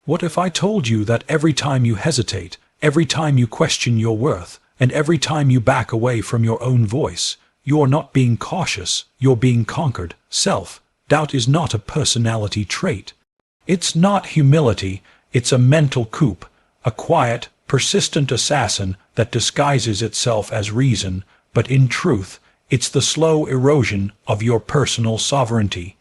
What if I told you that every time you hesitate, every time you question your worth, and every time you back away from your own voice, you're not being cautious, you're being conquered? Self-doubt is not a personality trait. It's not humility, it's a mental coup, a quiet, persistent assassin that disguises itself as reason, but in truth, it's the slow erosion of your personal sovereignty.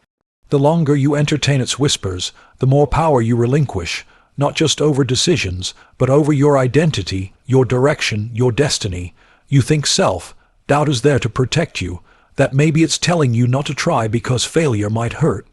The longer you entertain its whispers, the more power you relinquish, not just over decisions, but over your identity, your direction, your destiny. You think self-doubt is there to protect you, that maybe it's telling you not to try because failure might hurt.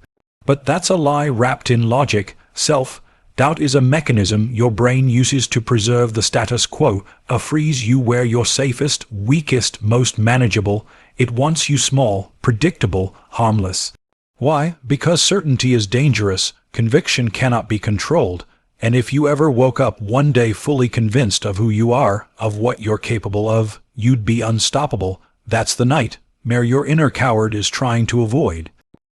But that's a lie wrapped in logic. Self-doubt is a mechanism your brain uses to preserve the status quo, freeze you where you're safest, weakest, most manageable. It wants you small, predictable, harmless. Why? Because certainty is dangerous, conviction cannot be controlled, and if you ever woke up one day fully convinced of who you are, of what you're capable of, you'd be unstoppable. That's the nightmare your inner coward is trying to avoid.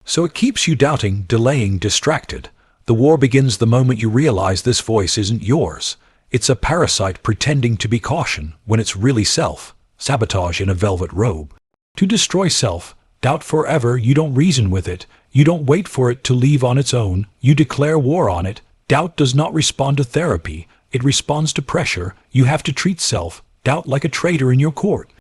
So it keeps you doubting, delaying, distracted. The war begins the moment you realize this voice isn't yours. It's a parasite pretending to be caution when it's really self-sabotage in a velvet robe. To destroy self-doubt forever, you don't reason with it. You don't wait for it to leave on its own. You declare war on it. Doubt does not respond to therapy. It responds to pressure. You have to treat self-doubt like a traitor in your court.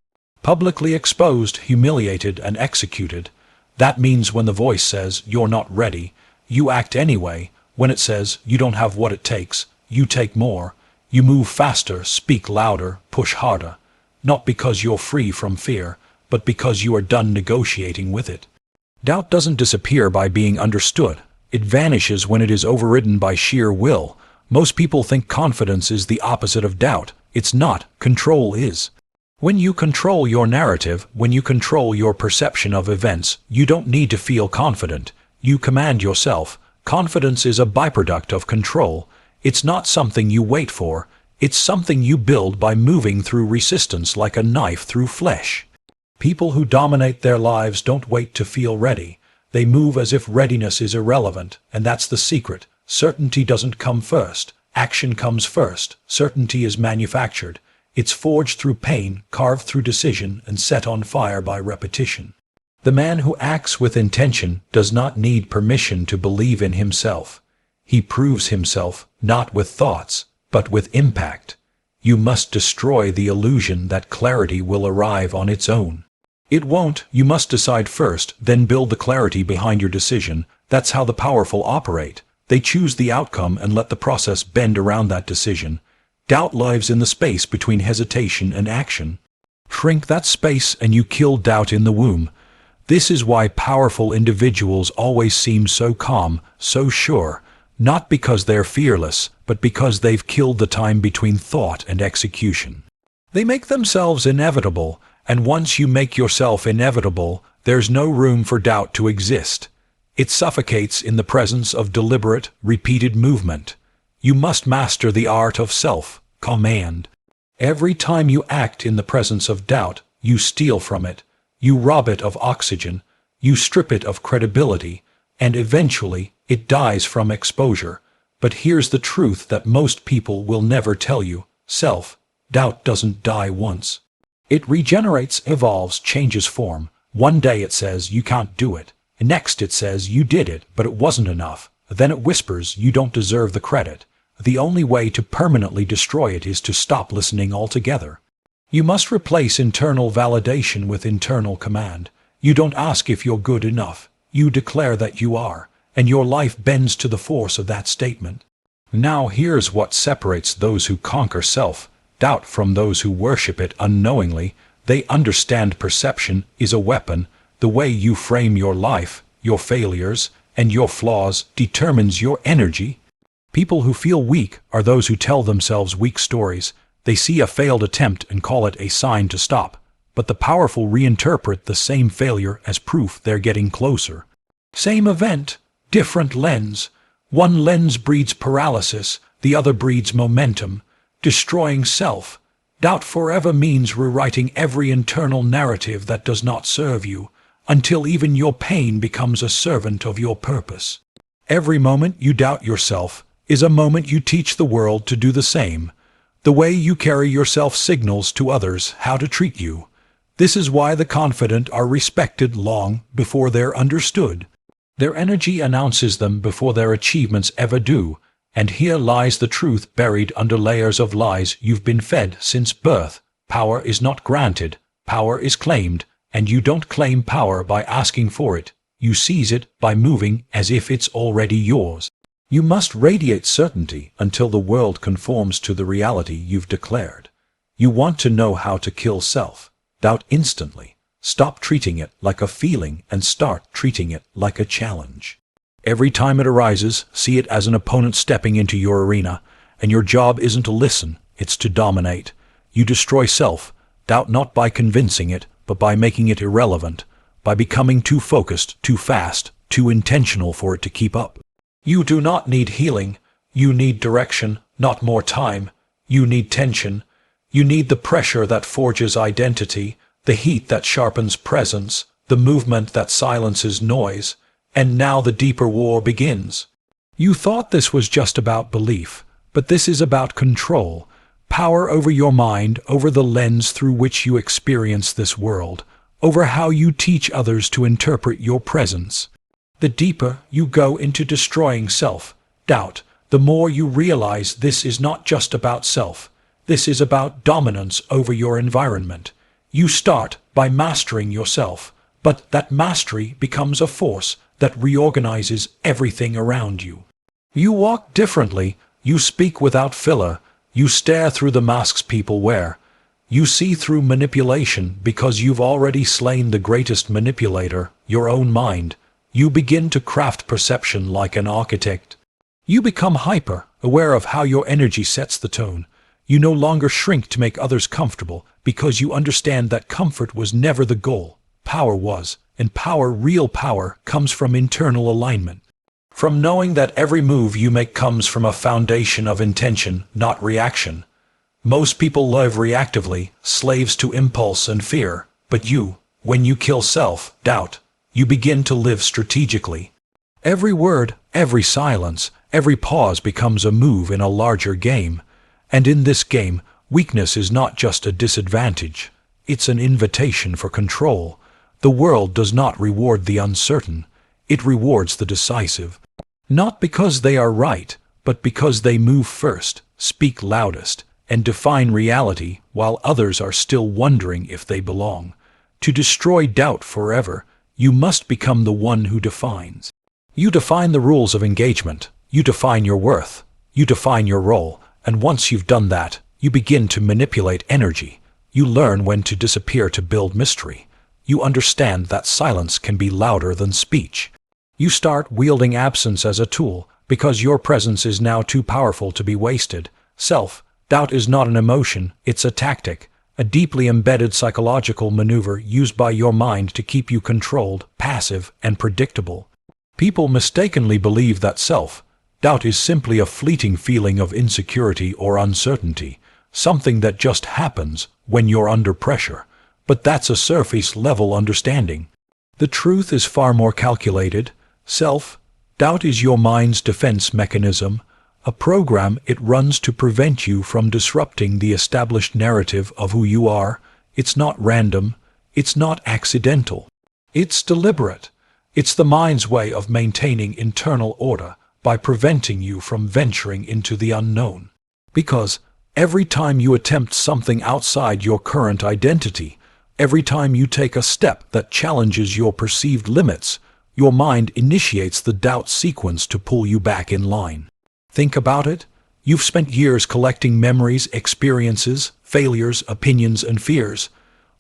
Publicly exposed, humiliated, and executed. That means when the voice says you're not ready, you act anyway. When it says you don't have what it takes, you take more. You move faster, speak louder, push harder. Not because you're free from fear, but because you are done negotiating with it. Doubt doesn't disappear by being understood. It vanishes when it is overridden by sheer will. Most people think confidence is the opposite of doubt. It's not. Control is. When you control your narrative, when you control your perception of events, you don't need to feel confident. You command yourself. Confidence is a byproduct of control. It's not something you wait for. It's something you build by moving through resistance like a knife through flesh. People who dominate their lives don't wait to feel ready. They move as if readiness is irrelevant, and that's the secret. Certainty doesn't come first. Action comes first. Certainty is manufactured. It's forged through pain, carved through decision, and set on fire by repetition. The man who acts with intention does not need permission to believe in himself. He proves himself, not with thoughts, but with impact. You must destroy the illusion that clarity will arrive on its own. It won't. You must decide first, then build the clarity behind your decision. That's how the powerful operate. They choose the outcome and let the process bend around that decision. Doubt lives in the space between hesitation and action. Shrink that space and you kill doubt in the womb. This is why powerful individuals always seem so calm, so sure, not because they're fearless, but because they've killed the time between thought and execution. They make themselves inevitable, and once you make yourself inevitable, there's no room for doubt to exist. It suffocates in the presence of deliberate, repeated movement. You must master the art of self-command. Every time you act in the presence of doubt, you steal from it. You rob it of oxygen. You strip it of credibility. And eventually, it dies from exposure. But here's the truth that most people will never tell you. Self-doubt doesn't die once. It regenerates, evolves, changes form. One day it says you can't do it. Next it says you did it, but it wasn't enough. Then it whispers you don't deserve the credit. The only way to permanently destroy it is to stop listening altogether. You must replace internal validation with internal command. You don't ask if you're good enough. You declare that you are, and your life bends to the force of that statement. Now here's what separates those who conquer self-doubt from those who worship it unknowingly. They understand perception is a weapon. The way you frame your life, your failures, and your flaws determines your energy. People who feel weak are those who tell themselves weak stories. They see a failed attempt and call it a sign to stop. But the powerful reinterpret the same failure as proof they're getting closer. Same event, different lens. One lens breeds paralysis, the other breeds momentum. Destroying self-doubt forever means rewriting every internal narrative that does not serve you, until even your pain becomes a servant of your purpose. Every moment you doubt yourself, is a moment you teach the world to do the same. The way you carry yourself signals to others how to treat you. This is why the confident are respected long before they're understood. Their energy announces them before their achievements ever do, and here lies the truth buried under layers of lies you've been fed since birth. Power is not granted, power is claimed, and you don't claim power by asking for it. You seize it by moving as if it's already yours. You must radiate certainty until the world conforms to the reality you've declared. You want to know how to kill self-doubt instantly. Stop treating it like a feeling and start treating it like a challenge. Every time it arises, see it as an opponent stepping into your arena, and your job isn't to listen, it's to dominate. You destroy self-doubt not by convincing it, but by making it irrelevant, by becoming too focused, too fast, too intentional for it to keep up. You do not need healing. You need direction, not more time. You need tension. You need the pressure that forges identity, the heat that sharpens presence, the movement that silences noise. And now the deeper war begins. You thought this was just about belief, but this is about control. Power over your mind, over the lens through which you experience this world, over how you teach others to interpret your presence. The deeper you go into destroying self-doubt, the more you realize this is not just about self. This is about dominance over your environment. You start by mastering yourself, but that mastery becomes a force that reorganizes everything around you. You walk differently, you speak without filler, you stare through the masks people wear. You see through manipulation because you've already slain the greatest manipulator, your own mind. You begin to craft perception like an architect. You become hyper, aware of how your energy sets the tone. You no longer shrink to make others comfortable because you understand that comfort was never the goal. Power was, and power, real power, comes from internal alignment. From knowing that every move you make comes from a foundation of intention, not reaction. Most people live reactively, slaves to impulse and fear, but you, when you kill self-doubt, you begin to live strategically. Every word, every silence, every pause becomes a move in a larger game. And in this game, weakness is not just a disadvantage, it's an invitation for control. The world does not reward the uncertain, it rewards the decisive. Not because they are right, but because they move first, speak loudest, and define reality while others are still wondering if they belong. To destroy doubt forever, you must become the one who defines. You define the rules of engagement, you define your worth, you define your role, and once you've done that, you begin to manipulate energy. You learn when to disappear to build mystery. You understand that silence can be louder than speech. You start wielding absence as a tool, because your presence is now too powerful to be wasted. Self-doubt is not an emotion, it's a tactic, a deeply embedded psychological maneuver used by your mind to keep you controlled, passive, and predictable. People mistakenly believe that self-doubt is simply a fleeting feeling of insecurity or uncertainty, something that just happens when you're under pressure. But that's a surface-level understanding. The truth is far more calculated. Self-doubt is your mind's defense mechanism, a program it runs to prevent you from disrupting the established narrative of who you are. It's not random, it's not accidental. It's deliberate. It's the mind's way of maintaining internal order by preventing you from venturing into the unknown. Because every time you attempt something outside your current identity, every time you take a step that challenges your perceived limits, your mind initiates the doubt sequence to pull you back in line. Think about it. You've spent years collecting memories, experiences, failures, opinions, and fears.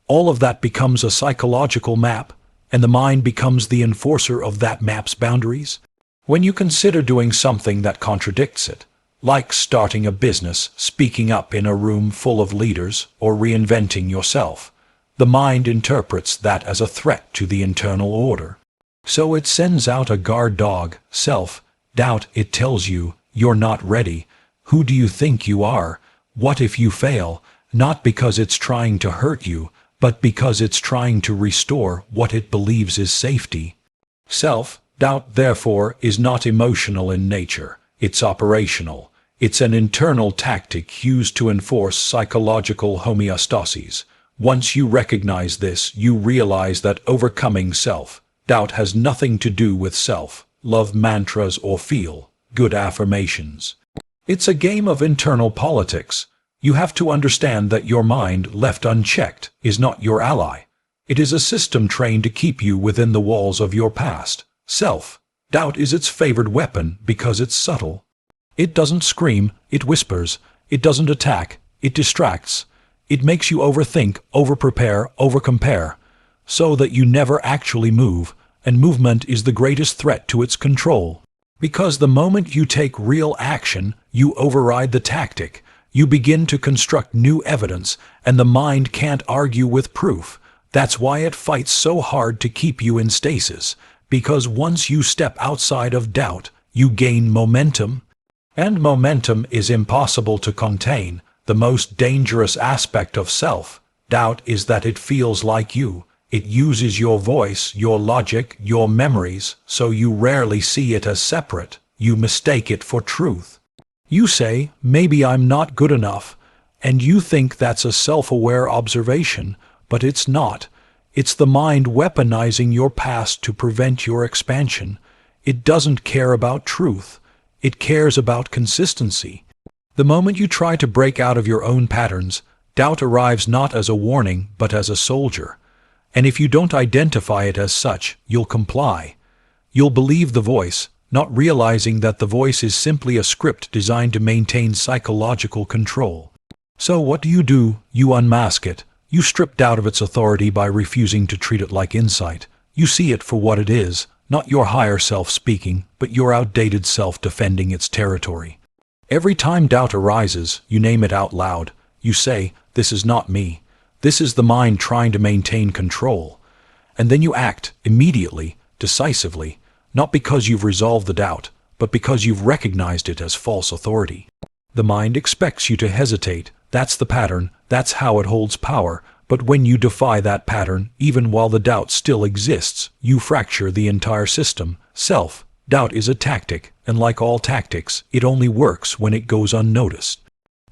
All of that becomes a psychological map, and the mind becomes the enforcer of that map's boundaries. When you consider doing something that contradicts it, like starting a business, speaking up in a room full of leaders, or reinventing yourself, the mind interprets that as a threat to the internal order. So it sends out a guard dog, self-doubt. It tells you, you're not ready. Who do you think you are? What if you fail? Not because it's trying to hurt you, but because it's trying to restore what it believes is safety. Self-doubt, therefore, is not emotional in nature. It's operational. It's an internal tactic used to enforce psychological homeostasis. Once you recognize this, you realize that overcoming self-doubt has nothing to do with self-love mantras or feel-good affirmations. It's a game of internal politics. You have to understand that your mind, left unchecked, is not your ally. It is a system trained to keep you within the walls of your past. Self-doubt is its favored weapon because it's subtle. It doesn't scream, it whispers. It doesn't attack, it distracts. It makes you overthink, overprepare, overcompare, so that you never actually move, and movement is the greatest threat to its control. Because the moment you take real action, you override the tactic. You begin to construct new evidence, and the mind can't argue with proof. That's why it fights so hard to keep you in stasis, because once you step outside of doubt, you gain momentum. And momentum is impossible to contain. The most dangerous aspect of self-doubt is that it feels like you. It uses your voice, your logic, your memories, so you rarely see it as separate. You mistake it for truth. You say, maybe I'm not good enough, and you think that's a self-aware observation, but it's not. It's the mind weaponizing your past to prevent your expansion. It doesn't care about truth. It cares about consistency. The moment you try to break out of your own patterns, doubt arrives not as a warning, but as a soldier. And if you don't identify it as such, you'll comply. You'll believe the voice, not realizing that the voice is simply a script designed to maintain psychological control. So what do? You unmask it. You strip doubt of its authority by refusing to treat it like insight. You see it for what it is, not your higher self speaking, but your outdated self defending its territory. Every time doubt arises, you name it out loud. You say, this is not me. This is the mind trying to maintain control. And then you act, immediately, decisively, not because you've resolved the doubt, but because you've recognized it as false authority. The mind expects you to hesitate. That's the pattern. That's how it holds power. But when you defy that pattern, even while the doubt still exists, you fracture the entire system. Self-doubt is a tactic, and like all tactics, it only works when it goes unnoticed.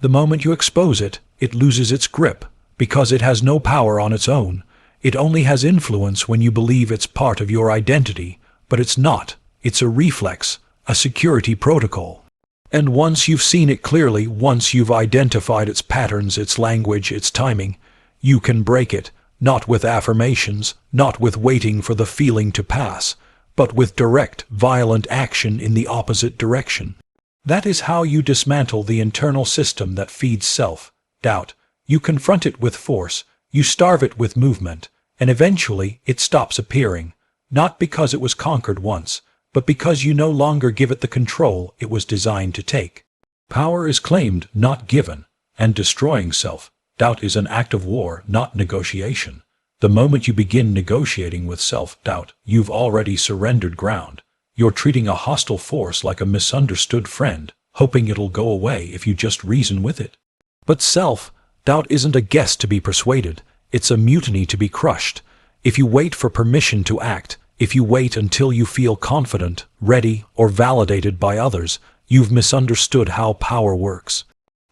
The moment you expose it, it loses its grip, because it has no power on its own. It only has influence when you believe it's part of your identity, but it's not. It's a reflex, a security protocol. And once you've seen it clearly, once you've identified its patterns, its language, its timing, you can break it, not with affirmations, not with waiting for the feeling to pass, but with direct, violent action in the opposite direction. That is how you dismantle the internal system that feeds self-doubt. You confront it with force, you starve it with movement, and eventually it stops appearing, not because it was conquered once, but because you no longer give it the control it was designed to take. Power is claimed, not given, and destroying self-doubt is an act of war, not negotiation. The moment you begin negotiating with self-doubt, you've already surrendered ground. You're treating a hostile force like a misunderstood friend, hoping it'll go away if you just reason with it. But self-doubt isn't a guest to be persuaded, it's a mutiny to be crushed. If you wait for permission to act, if you wait until you feel confident, ready, or validated by others, you've misunderstood how power works.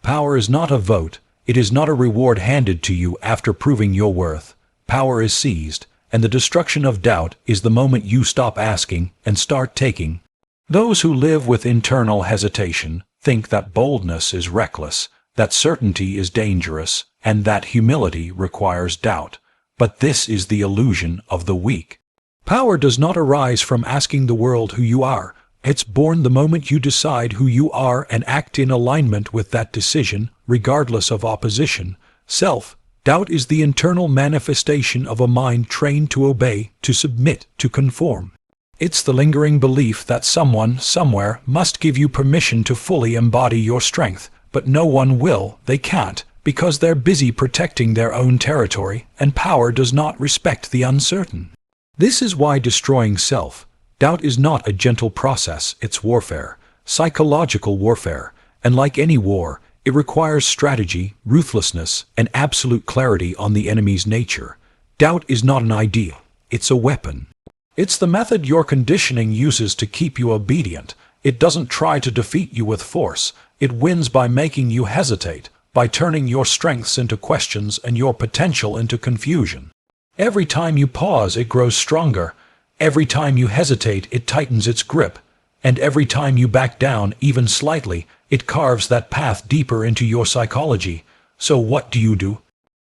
Power is not a vote, it is not a reward handed to you after proving your worth. Power is seized, and the destruction of doubt is the moment you stop asking and start taking. Those who live with internal hesitation think that boldness is reckless, that certainty is dangerous, and that humility requires doubt. But this is the illusion of the weak. Power does not arise from asking the world who you are. It's born the moment you decide who you are and act in alignment with that decision, regardless of opposition. Self-doubt is the internal manifestation of a mind trained to obey, to submit, to conform. It's the lingering belief that someone, somewhere, must give you permission to fully embody your strength, but no one will, they can't, because they're busy protecting their own territory, and power does not respect the uncertain. This is why destroying self-doubt is not a gentle process, it's warfare, psychological warfare, and like any war, it requires strategy, ruthlessness, and absolute clarity on the enemy's nature. Doubt is not an idea, it's a weapon. It's the method your conditioning uses to keep you obedient. It doesn't try to defeat you with force. It wins by making you hesitate, by turning your strengths into questions and your potential into confusion. Every time you pause, it grows stronger. Every time you hesitate, it tightens its grip. And every time you back down, even slightly, it carves that path deeper into your psychology. So what do?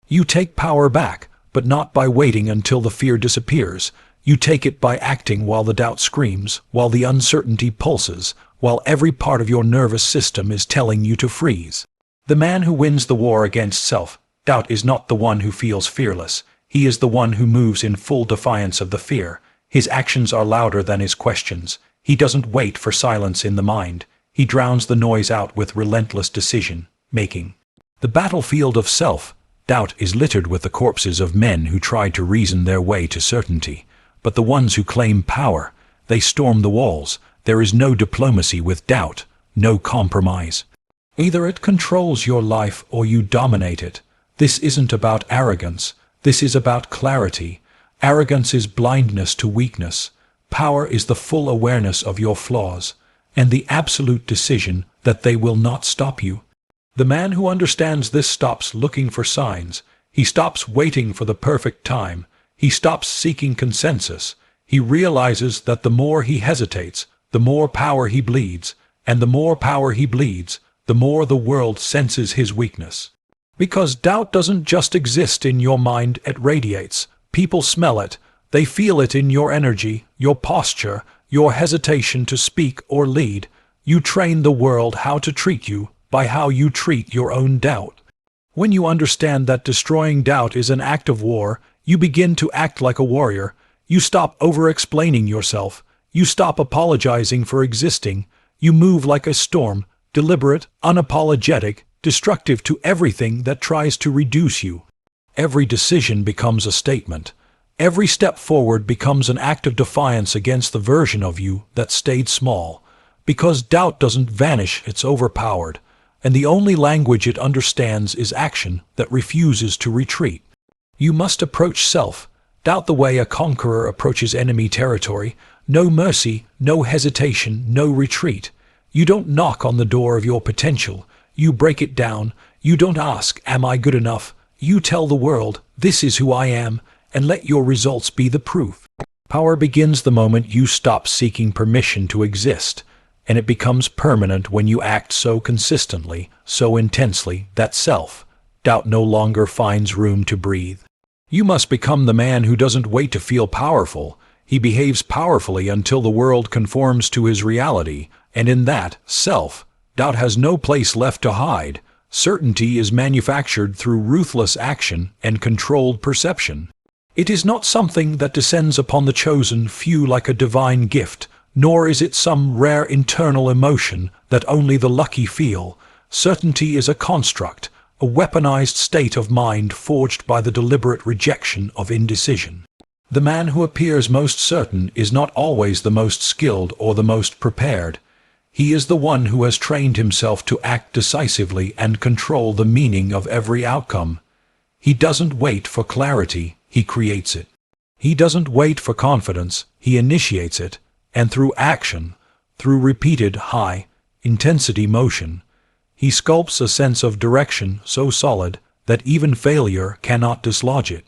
You take power back, but not by waiting until the fear disappears. You take it by acting while the doubt screams, while the uncertainty pulses, while every part of your nervous system is telling you to freeze. The man who wins the war against self-doubt is not the one who feels fearless. He is the one who moves in full defiance of the fear. His actions are louder than his questions. He doesn't wait for silence in the mind. He drowns the noise out with relentless decision-making. The battlefield of self-doubt is littered with the corpses of men who tried to reason their way to certainty. But the ones who claim power, they storm the walls. There is no diplomacy with doubt, no compromise. Either it controls your life or you dominate it. This isn't about arrogance. This is about clarity. Arrogance is blindness to weakness. Power is the full awareness of your flaws, and the absolute decision that they will not stop you. The man who understands this stops looking for signs. He stops waiting for the perfect time. He stops seeking consensus. He realizes that the more he hesitates, the more power he bleeds, and the more power he bleeds, the more the world senses his weakness. Because doubt doesn't just exist in your mind, it radiates. People smell it. They feel it in your energy, your posture, your hesitation to speak or lead. You train the world how to treat you by how you treat your own doubt. When you understand that destroying doubt is an act of war, you begin to act like a warrior. You stop over-explaining yourself. You stop apologizing for existing. You move like a storm, deliberate, unapologetic, destructive to everything that tries to reduce you. Every decision becomes a statement. Every step forward becomes an act of defiance against the version of you that stayed small. Because doubt doesn't vanish, it's overpowered. And the only language it understands is action that refuses to retreat. You must approach self-doubt the way a conqueror approaches enemy territory. No mercy, no hesitation, no retreat. You don't knock on the door of your potential. You break it down. You don't ask, am I good enough? You tell the world, this is who I am, and let your results be the proof. Power begins the moment you stop seeking permission to exist, and it becomes permanent when you act so consistently, so intensely, that self-doubt no longer finds room to breathe. You must become the man who doesn't wait to feel powerful. He behaves powerfully until the world conforms to his reality, and in that, self-doubt has no place left to hide. Certainty is manufactured through ruthless action and controlled perception. It is not something that descends upon the chosen few like a divine gift, nor is it some rare internal emotion that only the lucky feel. Certainty is a construct, a weaponized state of mind forged by the deliberate rejection of indecision. The man who appears most certain is not always the most skilled or the most prepared. He is the one who has trained himself to act decisively and control the meaning of every outcome. He doesn't wait for clarity, he creates it. He doesn't wait for confidence, he initiates it, and through action, through repeated high-intensity motion, he sculpts a sense of direction so solid that even failure cannot dislodge it.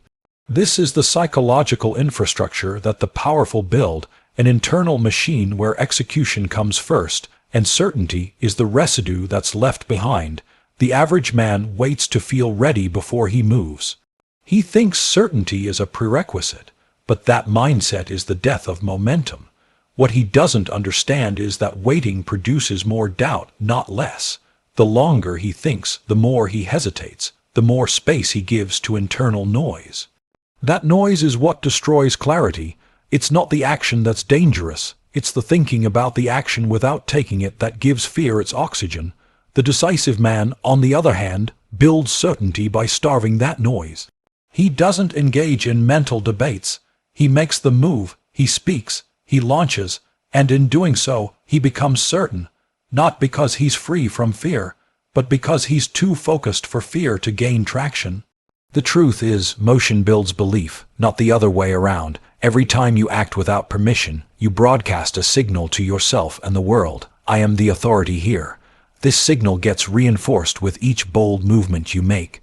This is the psychological infrastructure that the powerful build, an internal machine where execution comes first, and certainty is the residue that's left behind. The average man waits to feel ready before he moves. He thinks certainty is a prerequisite, but that mindset is the death of momentum. What he doesn't understand is that waiting produces more doubt, not less. The longer he thinks, the more he hesitates, the more space he gives to internal noise. That noise is what destroys clarity. It's not the action that's dangerous. It's the thinking about the action without taking it that gives fear its oxygen. The decisive man, on the other hand, builds certainty by starving that noise. He doesn't engage in mental debates. He makes the move, he speaks, he launches, and in doing so, he becomes certain, not because he's free from fear, but because he's too focused for fear to gain traction. The truth is, motion builds belief, not the other way around. Every time you act without permission, you broadcast a signal to yourself and the world. I am the authority here. This signal gets reinforced with each bold movement you make.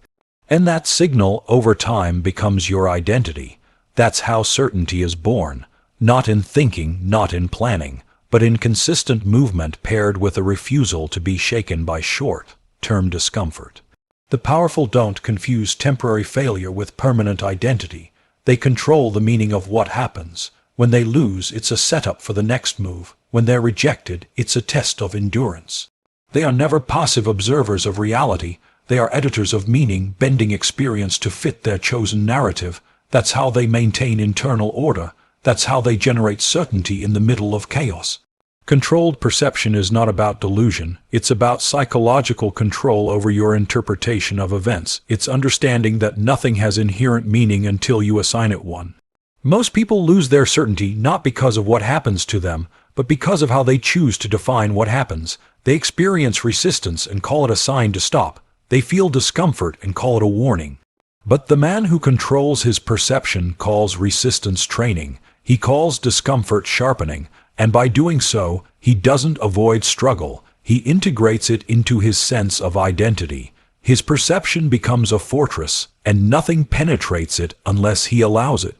And that signal, over time, becomes your identity. That's how certainty is born. Not in thinking, not in planning, but in consistent movement paired with a refusal to be shaken by short-term discomfort. The powerful don't confuse temporary failure with permanent identity. They control the meaning of what happens. When they lose, it's a setup for the next move. When they're rejected, it's a test of endurance. They are never passive observers of reality. They are editors of meaning, bending experience to fit their chosen narrative. That's how they maintain internal order. That's how they generate certainty in the middle of chaos. Controlled perception is not about delusion. It's about psychological control over your interpretation of events. It's understanding that nothing has inherent meaning until you assign it one. Most people lose their certainty not because of what happens to them, but because of how they choose to define what happens. They experience resistance and call it a sign to stop. They feel discomfort and call it a warning. But the man who controls his perception calls resistance training. He calls discomfort sharpening. And by doing so, he doesn't avoid struggle. He integrates it into his sense of identity. His perception becomes a fortress, and nothing penetrates it unless he allows it.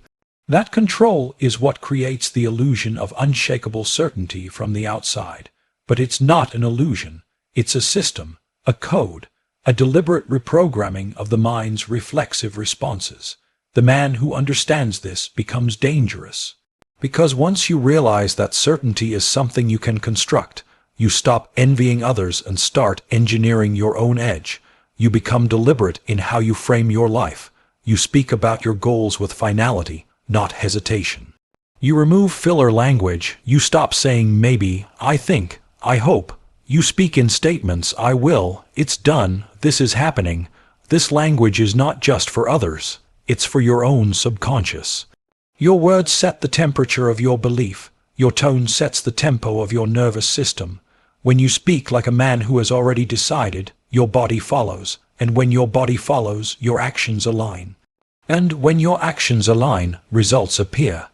That control is what creates the illusion of unshakable certainty from the outside. But it's not an illusion. It's a system, a code, a deliberate reprogramming of the mind's reflexive responses. The man who understands this becomes dangerous. Because once you realize that certainty is something you can construct, you stop envying others and start engineering your own edge. You become deliberate in how you frame your life. You speak about your goals with finality, not hesitation. You remove filler language. You stop saying maybe, I think, I hope. You speak in statements, I will, it's done, this is happening. This language is not just for others. It's for your own subconscious. Your words set the temperature of your belief. Your tone sets the tempo of your nervous system. When you speak like a man who has already decided, your body follows. And when your body follows, your actions align. And when your actions align, results appear.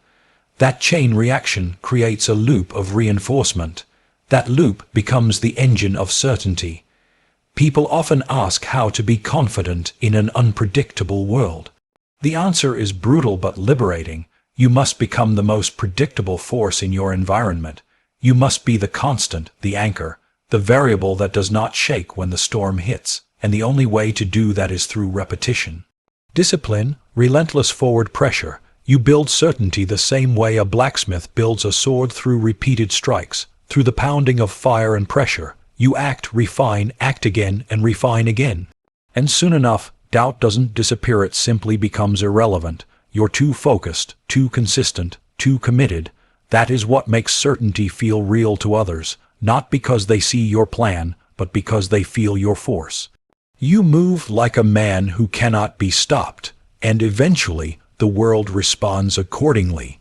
That chain reaction creates a loop of reinforcement. That loop becomes the engine of certainty. People often ask how to be confident in an unpredictable world. The answer is brutal but liberating. You must become the most predictable force in your environment. You must be the constant, the anchor, the variable that does not shake when the storm hits, and the only way to do that is through repetition. Discipline, relentless forward pressure. You build certainty the same way a blacksmith builds a sword, through repeated strikes, through the pounding of fire and pressure. You act, refine, act again, and refine again. And soon enough, doubt doesn't disappear, it simply becomes irrelevant. You're too focused, too consistent, too committed. That is what makes certainty feel real to others, not because they see your plan, but because they feel your force. You move like a man who cannot be stopped, and eventually the world responds accordingly.